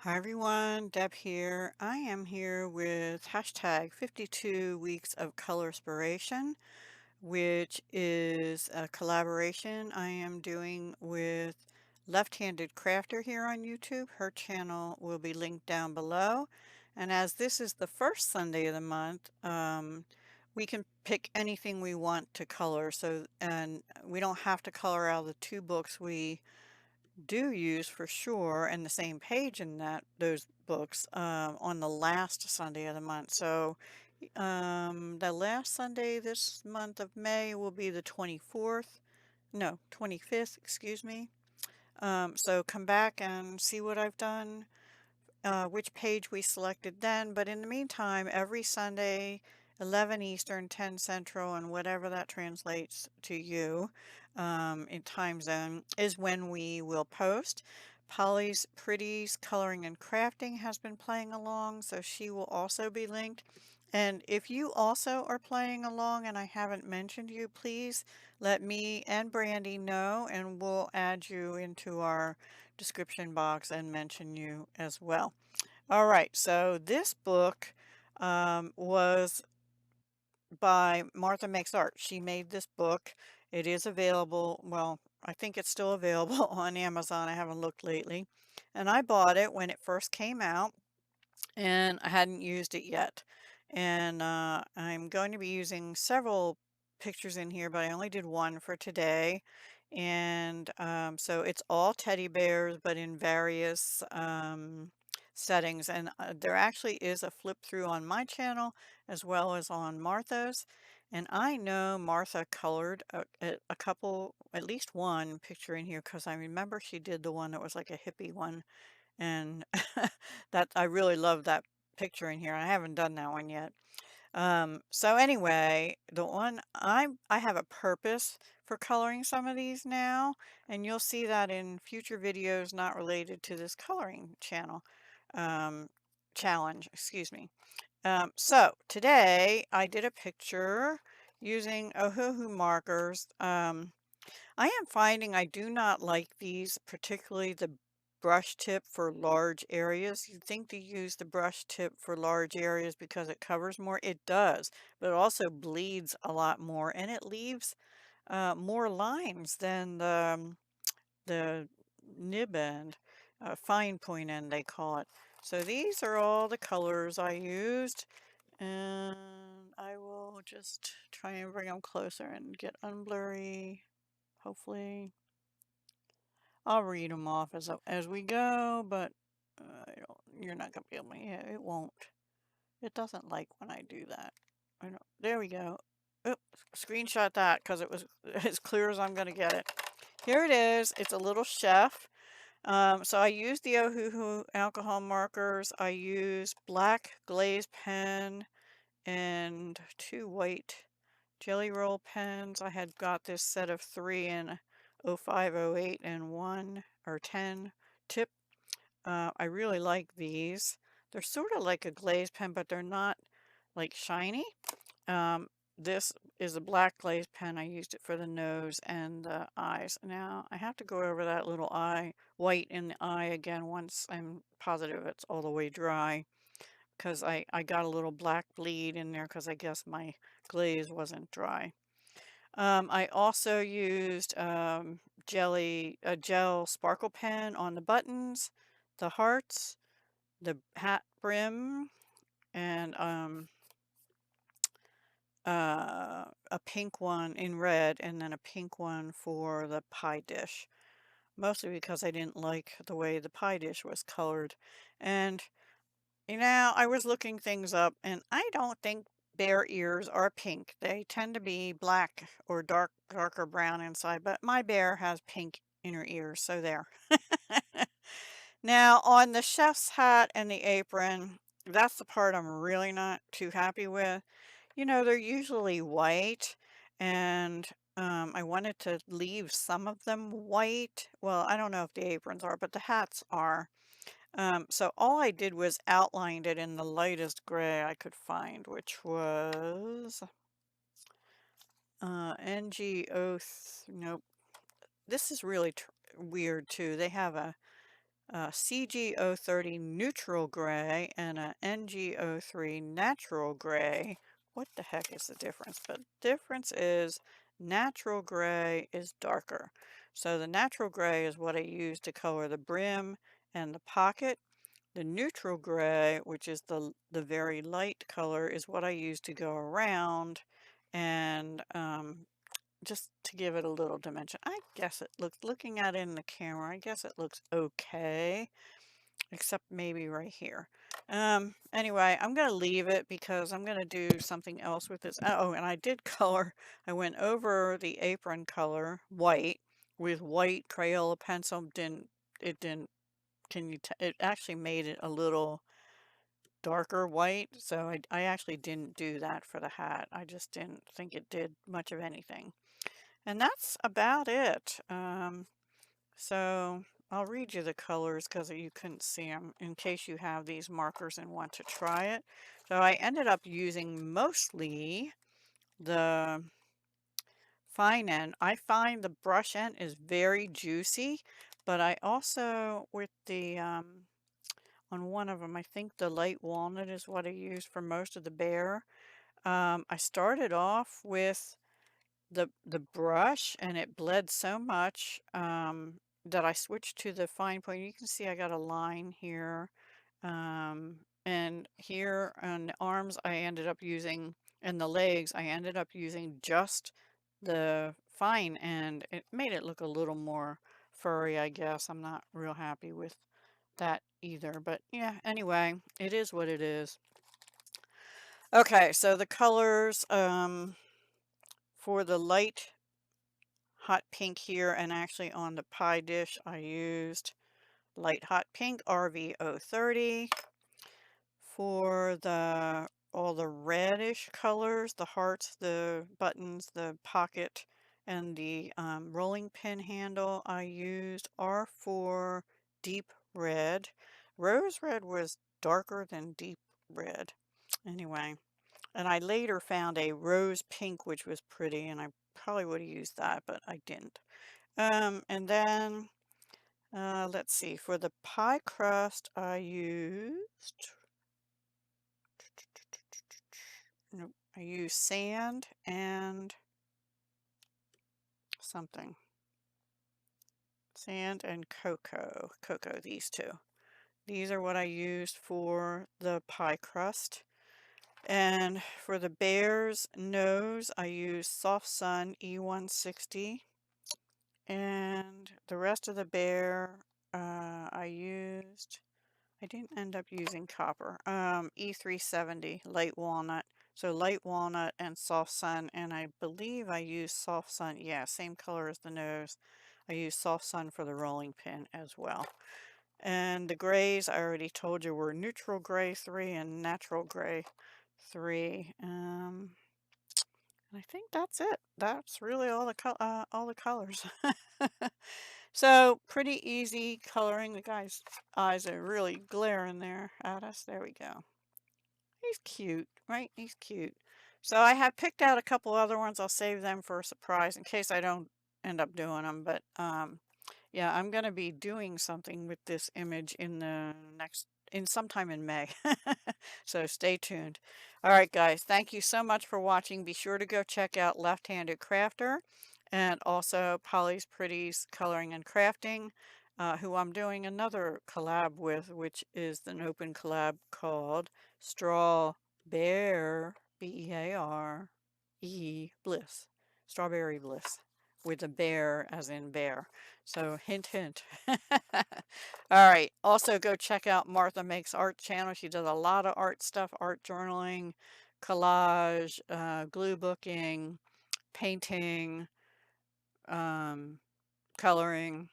Hi everyone, Deb here. I am here with hashtag 52 Weeks of Colorspiration, which is a collaboration I am doing with Left-Handed Crafter here on YouTube. Her channel will be linked down below. And as this is the first Sunday of the month, we can pick anything we want to color. And we don't have to color out of the two books we do use for sure, and the same page in those books on the last Sunday of the month. So the last Sunday this month of May will be the 24th, no, 25th, excuse me. So come back and see what I've done, which page we selected then. But in the meantime, every Sunday, 11 Eastern, 10 Central, and whatever that translates to you in time zone is when we will post. Polly's Pretties Coloring and Crafting has been playing along, so she will also be linked. And if you also are playing along and I haven't mentioned you, please let me and Brandy know, and we'll add you into our description box and mention you as well. All right, so this book was by Martha Makes Art. She made this book. It is available, well, I think it's still available on Amazon. I haven't looked lately. And I bought it when it first came out, and I hadn't used it yet. And I'm going to be using several pictures in here, but I only did one for today. And so it's all teddy bears, but in various settings. And there actually is a flip through on my channel as well as on Martha's. And I know Martha colored a couple, at least one picture in here, because I remember she did the one that was like a hippie one, and that I really love that picture in here. I haven't done that one yet. So anyway, the one I have a purpose for coloring some of these now, and you'll see that in future videos not related to this coloring channel um, challenge, excuse me. So today I did a picture using Ohuhu markers. I am finding I do not like these, particularly the brush tip for large areas. You'd think to use the brush tip for large areas because it covers more. It does, but it also bleeds a lot more, and it leaves more lines than the nib end, fine point end they call it. So these are all the colors I used, and I will just try and bring them closer and get unblurry, hopefully. I'll read them off as we go, but you're not going to be able to, yeah, it won't. It doesn't like when I do that. I don't, there we go. Oops, screenshot that because it was as clear as I'm going to get it. Here it is. It's a little chef. So I used the Ohuhu alcohol markers. I used black glaze pen and two white jelly roll pens. I had got this set of 3 in 05, 08, and 1 or 10 tip. I really like these. They're sort of like a glaze pen, but they're not like shiny. Um, this is a black glaze pen. I used it for the nose and the eyes. Now I have to go over that little eye, white in the eye again once I'm positive it's all the way dry, because I got a little black bleed in there because I guess my glaze wasn't dry. I also used a gel sparkle pen on the buttons, the hearts, the hat brim, and a pink one in red, and then a pink one for the pie dish. Mostly because I didn't like the way the pie dish was colored. And you know, I was looking things up, and I don't think bear ears are pink. They tend to be black or darker brown inside, but my bear has pink inner ears, so there. Now, on the chef's hat and the apron, that's the part I'm really not too happy with. You know, they're usually white, and I wanted to leave some of them white. Well, I don't know if the aprons are, but the hats are. So all I did was outlined it in the lightest gray I could find, which was NGO. Nope. This is really weird too. They have CG030 neutral gray and a NG03 natural gray. What the heck is the difference? The difference is natural gray is darker. So the natural gray is what I use to color the brim and the pocket. The neutral gray, which is the very light color, is what I use to go around and just to give it a little dimension. I guess it looks, looking at it in the camera, I guess it looks okay, except maybe right here. Anyway, I'm going to leave it because I'm going to do something else with this. Oh, and I did color, I went over the apron color, white, with white Crayola pencil. It didn't, it actually made it a little darker white, so I actually didn't do that for the hat. I just didn't think it did much of anything. And that's about it. So I'll read you the colors because you couldn't see them in case you have these markers and want to try it. So I ended up using mostly the fine end. I find the brush end is very juicy, but I also, with the, on one of them, I think the light walnut is what I used for most of the bear. I started off with the brush and it bled so much that I switched to the fine point. You can see I got a line here, and here on the arms I ended up using, and the legs I ended up using just the fine end. It made it look a little more furry, I guess. I'm not real happy with that either, but yeah, anyway, it is what it is. Okay, so the colors, for the light hot pink here, and actually on the pie dish I used light hot pink RV030. For the all the reddish colors, the hearts, the buttons, the pocket, and the rolling pin handle, I used R4 deep red. Rose red was darker than deep red. Anyway, and I later found a rose pink, which was pretty, and I probably would have used that, but I didn't. And then, let's see, for the pie crust, I used, nope, I used sand and something. Sand and cocoa. Cocoa, these two. These are what I used for the pie crust. And for the bear's nose, I used Soft Sun E160. And the rest of the bear, I didn't end up using copper. E370, light walnut. So light walnut and soft sun, and I believe I used soft sun. Yeah, same color as the nose. I used soft sun for the rolling pin as well. And the grays, I already told you, were neutral gray 3 and natural gray 3. I think that's it. That's really all the colors. So pretty easy coloring. The guy's eyes are really glaring there at us. There we go. He's cute, right? He's cute. So I have picked out a couple other ones. I'll save them for a surprise in case I don't end up doing them. But yeah, I'm going to be doing something with this image in the sometime in May. So stay tuned. All right, guys, thank you so much for watching. Be sure to go check out Left-Handed Crafter and also Polly's Pretties Coloring and Crafting, who I'm doing another collab with, which is an open collab called Straw Bear, B-E-A-R-E Bliss. Strawberry Bliss, with a bear as in bear. So hint, hint. All right. Also go check out Martha Makes Art channel. She does a lot of art stuff, art journaling, collage, glue booking, painting, coloring.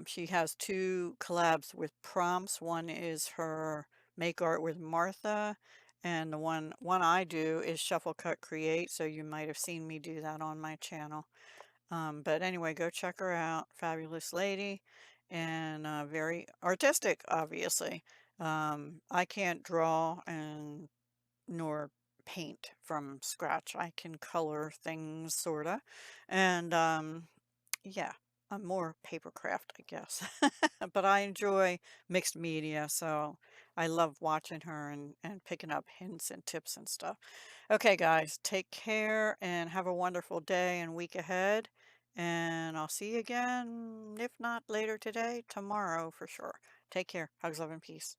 She has 2 collabs with prompts. One is her Make Art with Martha, and the one I do is Shuffle Cut Create, so you might have seen me do that on my channel. But anyway, go check her out. Fabulous lady and very artistic, obviously. I can't draw and nor paint from scratch. I can color things, sorta. And yeah. I'm more papercraft, I guess. But I enjoy mixed media, so I love watching her and picking up hints and tips and stuff. Okay, guys, take care and have a wonderful day and week ahead. And I'll see you again, if not later today, tomorrow for sure. Take care. Hugs, love, and peace.